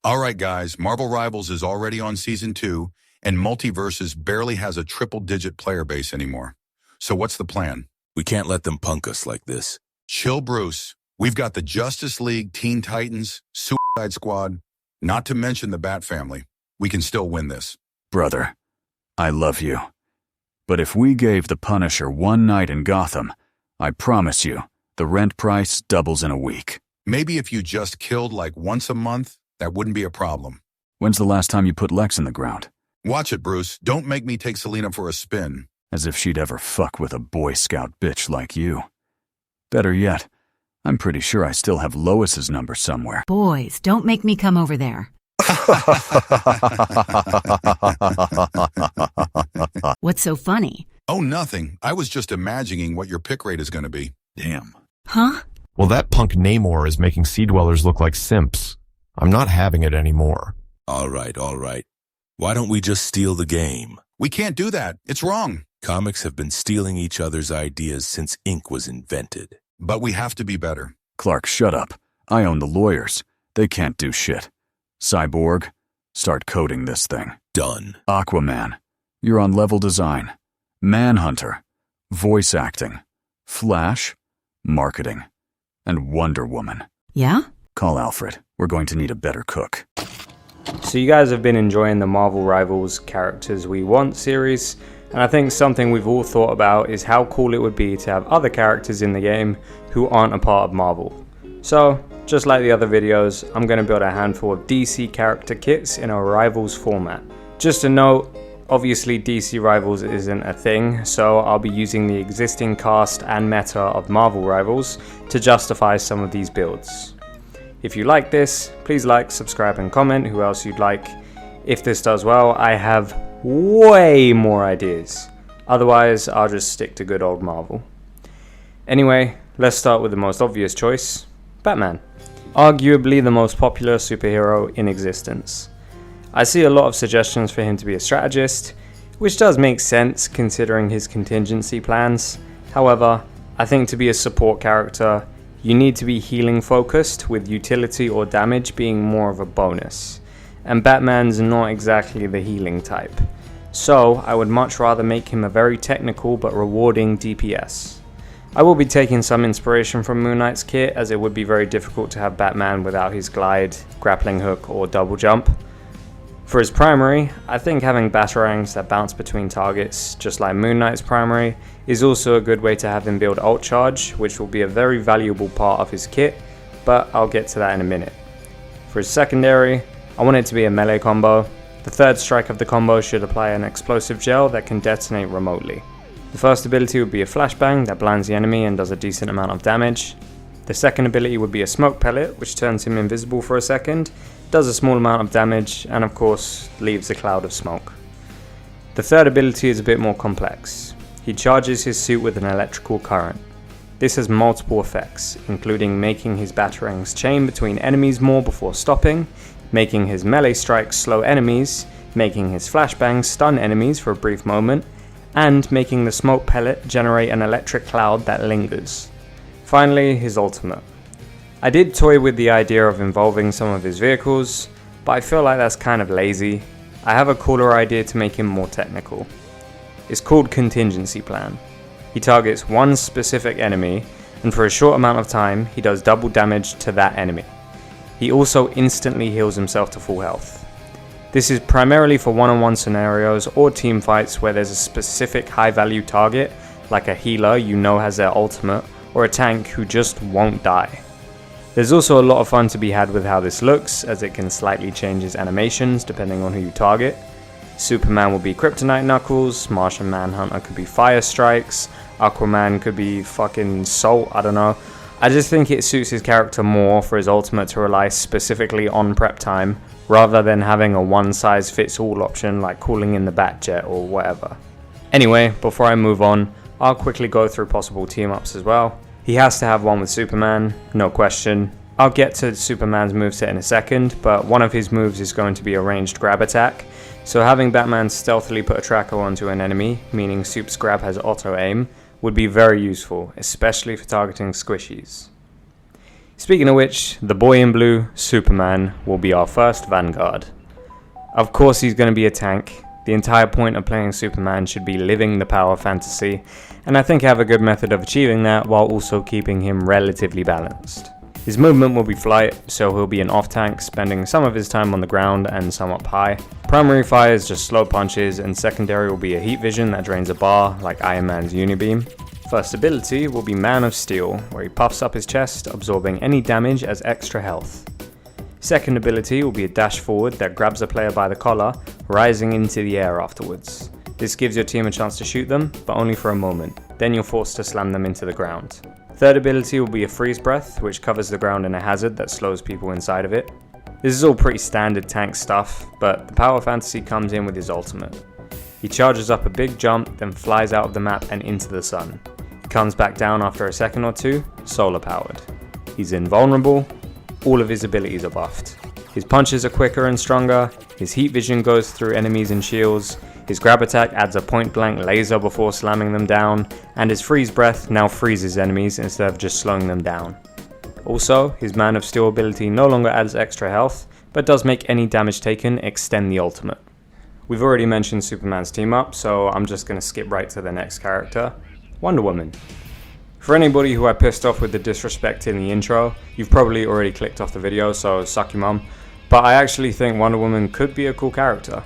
All right, guys, Marvel Rivals is already on Season 2, and Multiverses barely has a triple-digit player base anymore. So what's the plan? We can't let them punk us like this. Chill, Bruce. We've got the Justice League, Teen Titans, Suicide Squad, not to mention the Bat Family. We can still win this. Brother, I love you. But if we gave the Punisher one night in Gotham, I promise you, the rent price doubles in a week. Maybe if you just killed like once a month, that wouldn't be a problem. When's the last time you put Lex in the ground? Watch it, Bruce. Don't make me take Selena for a spin. As if she'd ever fuck with a Boy Scout bitch like you. Better yet, I'm pretty sure I still have Lois's number somewhere. Boys, don't make me come over there. What's so funny? Oh, nothing. I was just imagining what your pick rate is going to be. Damn. Huh? Well, that punk Namor is making Sea Dwellers look like simps. I'm not having it anymore. All right. Why don't we just steal the game? We can't do that. It's wrong. Comics have been stealing each other's ideas since ink was invented. But we have to be better. Clark, shut up. I own the lawyers. They can't do shit. Cyborg, start coding this thing. Done. Aquaman, you're on level design. Manhunter, voice acting. Flash, marketing. And Wonder Woman. Yeah? Call Alfred. We're going to need a better cook. So you guys have been enjoying the Marvel Rivals Characters We Want series, and I think something we've all thought about is how cool it would be to have other characters in the game who aren't a part of Marvel. So, just like the other videos, I'm going to build a handful of DC character kits in a Rivals format. Just a note, obviously DC Rivals isn't a thing, so I'll be using the existing cast and meta of Marvel Rivals to justify some of these builds. If you like this, please like, subscribe and comment who else you'd like. If this does well, I have way more ideas. Otherwise, I'll just stick to good old Marvel. Anyway, let's start with the most obvious choice, Batman. Arguably the most popular superhero in existence. I see a lot of suggestions for him to be a strategist, which does make sense considering his contingency plans. However, I think to be a support character, you need to be healing focused, with utility or damage being more of a bonus. And Batman's not exactly the healing type. So I would much rather make him a very technical but rewarding DPS. I will be taking some inspiration from Moon Knight's kit, as it would be very difficult to have Batman without his glide, grappling hook or double jump. For his primary, I think having batarangs that bounce between targets, just like Moon Knight's primary, is also a good way to have him build ult charge, which will be a very valuable part of his kit, but I'll get to that in a minute. For his secondary, I want it to be a melee combo. The third strike of the combo should apply an explosive gel that can detonate remotely. The first ability would be a flashbang that blinds the enemy and does a decent amount of damage. The second ability would be a smoke pellet, which turns him invisible for a second, does a small amount of damage, and of course leaves a cloud of smoke. The third ability is a bit more complex. He charges his suit with an electrical current. This has multiple effects, including making his batarangs chain between enemies more before stopping, making his melee strikes slow enemies, making his flashbangs stun enemies for a brief moment, and making the smoke pellet generate an electric cloud that lingers. Finally, his ultimate. I did toy with the idea of involving some of his vehicles, but I feel like that's kind of lazy. I have a cooler idea to make him more technical. It's called Contingency Plan. He targets one specific enemy, and for a short amount of time, he does double damage to that enemy. He also instantly heals himself to full health. This is primarily for one-on-one scenarios or team fights where there's a specific high-value target, like a healer you know has their ultimate, or a tank who just won't die. There's also a lot of fun to be had with how this looks, as it can slightly change his animations depending on who you target. Superman will be Kryptonite Knuckles, Martian Manhunter could be Fire Strikes, Aquaman could be fucking Salt, I don't know. I just think it suits his character more for his ultimate to rely specifically on prep time, rather than having a one-size-fits-all option like calling in the Batjet or whatever. Anyway, before I move on, I'll quickly go through possible team-ups as well. He has to have one with Superman, no question. I'll get to Superman's moveset in a second, but one of his moves is going to be a ranged grab attack, so having Batman stealthily put a tracker onto an enemy, meaning Supes grab has auto aim, would be very useful, especially for targeting squishies. Speaking of which, the boy in blue, Superman, will be our first Vanguard. Of course he's going to be a tank. The entire point of playing Superman should be living the power fantasy, and I think I have a good method of achieving that while also keeping him relatively balanced. His movement will be flight, so he'll be an off-tank, spending some of his time on the ground and some up high. Primary fire is just slow punches, and secondary will be a heat vision that drains a bar, like Iron Man's Unibeam. First ability will be Man of Steel, where he puffs up his chest, absorbing any damage as extra health. Second ability will be a dash forward that grabs a player by the collar, rising into the air afterwards. This gives your team a chance to shoot them, but only for a moment, then you're forced to slam them into the ground. Third ability will be a freeze breath, which covers the ground in a hazard that slows people inside of it. This is all pretty standard tank stuff, but the power fantasy comes in with his ultimate. He charges up a big jump, then flies out of the map and into the sun. He comes back down after a second or two, solar powered. He's invulnerable, all of his abilities are buffed. His punches are quicker and stronger, his heat vision goes through enemies and shields, his grab attack adds a point blank laser before slamming them down, and his freeze breath now freezes enemies instead of just slowing them down. Also, his Man of Steel ability no longer adds extra health, but does make any damage taken extend the ultimate. We've already mentioned Superman's team up, so I'm just going to skip right to the next character, Wonder Woman. For anybody who I pissed off with the disrespect in the intro, you've probably already clicked off the video, so suck your mum, but I actually think Wonder Woman could be a cool character.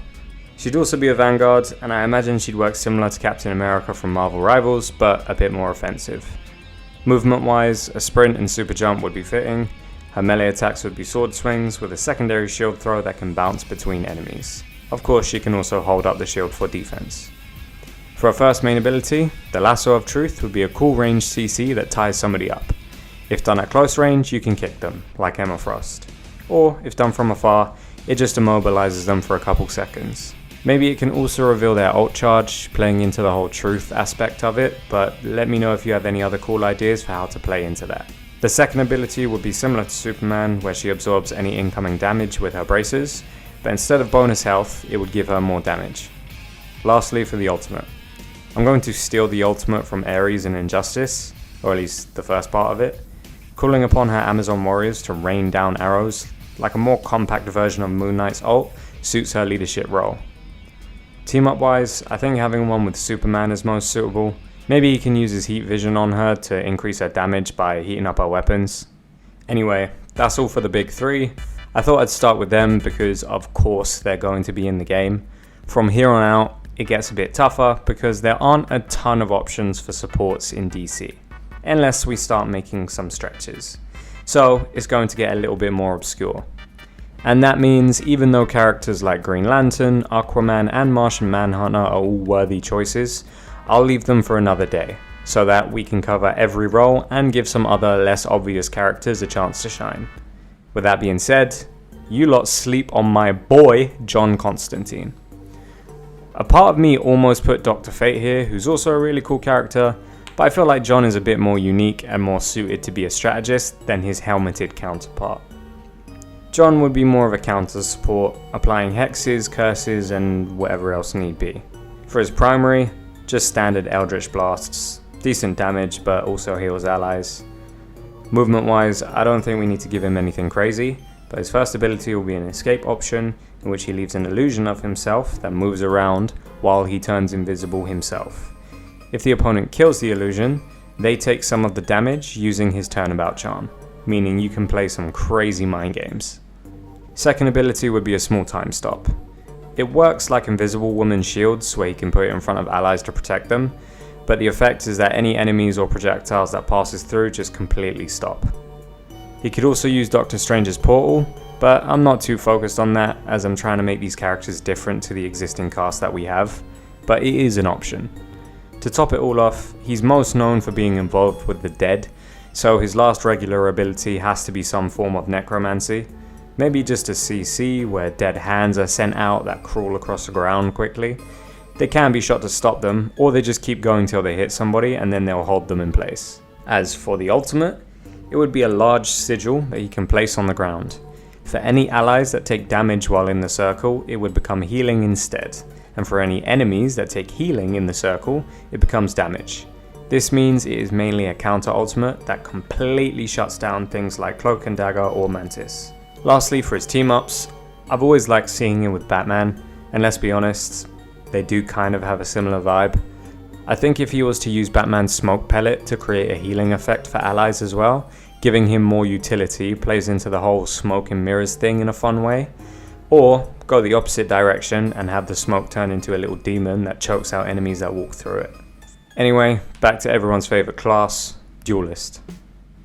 She'd also be a Vanguard, and I imagine she'd work similar to Captain America from Marvel Rivals, but a bit more offensive. Movement wise, a sprint and super jump would be fitting. Her melee attacks would be sword swings with a secondary shield throw that can bounce between enemies. Of course, she can also hold up the shield for defense. For her first main ability, the Lasso of Truth would be a cool ranged CC that ties somebody up. If done at close range, you can kick them, like Emma Frost. Or, if done from afar, it just immobilizes them for a couple seconds. Maybe it can also reveal their ult charge, playing into the whole truth aspect of it, but let me know if you have any other cool ideas for how to play into that. The second ability would be similar to Superman, where she absorbs any incoming damage with her braces, but instead of bonus health, it would give her more damage. Lastly, for the ultimate. I'm going to steal the ultimate from Ares in Injustice, or at least the first part of it, calling upon her Amazon warriors to rain down arrows, like a more compact version of Moon Knight's ult, suits her leadership role. Team up wise, I think having one with Superman is most suitable. Maybe he can use his heat vision on her to increase her damage by heating up her weapons. Anyway, that's all for the big three. I thought I'd start with them because of course they're going to be in the game. From here on out, it gets a bit tougher because there aren't a ton of options for supports in DC, unless we start making some stretches. So it's going to get a little bit more obscure. And that means even though characters like Green Lantern, Aquaman and Martian Manhunter are all worthy choices, I'll leave them for another day, so that we can cover every role and give some other less obvious characters a chance to shine. With that being said, you lot sleep on my boy, John Constantine. A part of me almost put Dr. Fate here, who's also a really cool character, but I feel like John is a bit more unique and more suited to be a strategist than his helmeted counterpart. John would be more of a counter support, applying hexes, curses, and whatever else need be. For his primary, just standard Eldritch Blasts, decent damage but also heals allies. Movement wise, I don't think we need to give him anything crazy, but his first ability will be an escape option, in which he leaves an illusion of himself that moves around while he turns invisible himself. If the opponent kills the illusion, they take some of the damage using his turnabout charm, meaning you can play some crazy mind games. Second ability would be a small time stop. It works like Invisible Woman's shields, where he can put it in front of allies to protect them, but the effect is that any enemies or projectiles that passes through just completely stop. He could also use Doctor Strange's portal, but I'm not too focused on that as I'm trying to make these characters different to the existing cast that we have, but it is an option. To top it all off, he's most known for being involved with the dead, so his last regular ability has to be some form of necromancy. Maybe just a CC where dead hands are sent out that crawl across the ground quickly. They can be shot to stop them, or they just keep going till they hit somebody and then they'll hold them in place. As for the ultimate, it would be a large sigil that he can place on the ground. For any allies that take damage while in the circle, it would become healing instead, and for any enemies that take healing in the circle, it becomes damage. This means it is mainly a counter ultimate that completely shuts down things like Cloak and Dagger or Mantis. Lastly, for his team ups, I've always liked seeing him with Batman, and let's be honest, they do kind of have a similar vibe. I think if he was to use Batman's smoke pellet to create a healing effect for allies as well, giving him more utility plays into the whole smoke and mirrors thing in a fun way. Or go the opposite direction and have the smoke turn into a little demon that chokes out enemies that walk through it. Anyway, back to everyone's favourite class, Duelist.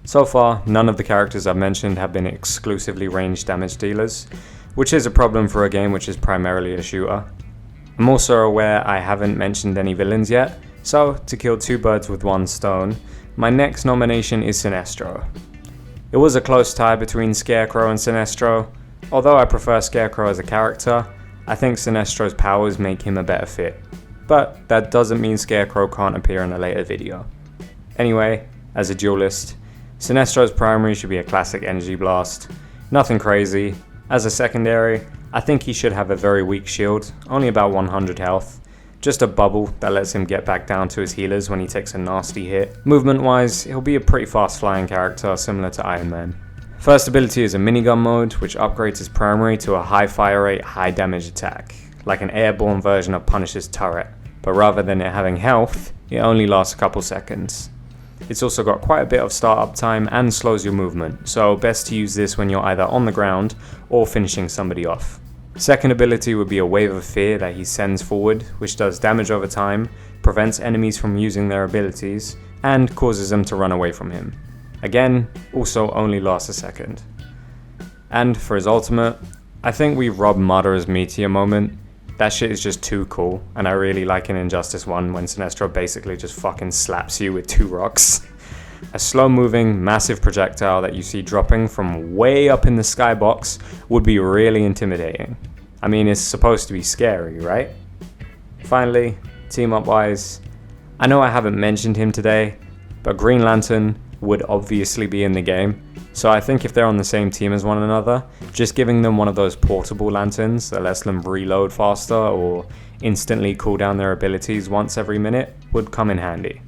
So far, none of the characters I've mentioned have been exclusively ranged damage dealers, which is a problem for a game which is primarily a shooter. I'm also aware I haven't mentioned any villains yet, so to kill two birds with one stone, my next nomination is Sinestro. It was a close tie between Scarecrow and Sinestro. Although I prefer Scarecrow as a character, I think Sinestro's powers make him a better fit. But that doesn't mean Scarecrow can't appear in a later video. Anyway, as a duelist, Sinestro's primary should be a classic energy blast. Nothing crazy. As a secondary, I think he should have a very weak shield, only about 100 health. Just a bubble that lets him get back down to his healers when he takes a nasty hit. Movement wise, he'll be a pretty fast flying character similar to Iron Man. First ability is a minigun mode, which upgrades his primary to a high fire rate, high damage attack, like an airborne version of Punisher's turret, but rather than it having health, it only lasts a couple seconds. It's also got quite a bit of startup time and slows your movement, so best to use this when you're either on the ground or finishing somebody off. Second ability would be a wave of fear that he sends forward, which does damage over time, prevents enemies from using their abilities, and causes them to run away from him. Again, also only lasts a second. And for his ultimate, I think we robbed Madara's Meteor moment. That shit is just too cool, and I really like in Injustice 1 when Sinestro basically just fucking slaps you with 2 rocks. A slow-moving, massive projectile that you see dropping from way up in the skybox would be really intimidating. I mean, it's supposed to be scary, right? Finally, team-up wise, I know I haven't mentioned him today, but Green Lantern would obviously be in the game, so I think if they're on the same team as one another, just giving them one of those portable lanterns that lets them reload faster or instantly cool down their abilities once every minute would come in handy.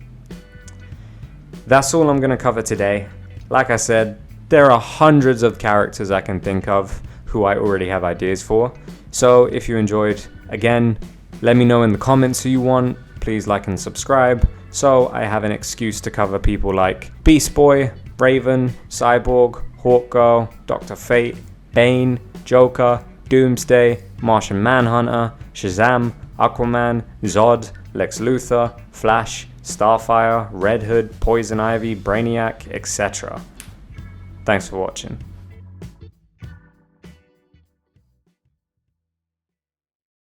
That's all I'm going to cover today. Like I said, there are hundreds of characters I can think of who I already have ideas for, so if you enjoyed, again, let me know in the comments who you want. Please like and subscribe, so I have an excuse to cover people like Beast Boy, Raven, Cyborg, Hawkgirl, Dr. Fate, Bane, Joker, Doomsday, Martian Manhunter, Shazam, Aquaman, Zod, Lex Luthor, Flash, Starfire, Red Hood, Poison Ivy, Brainiac, etc. Thanks for watching.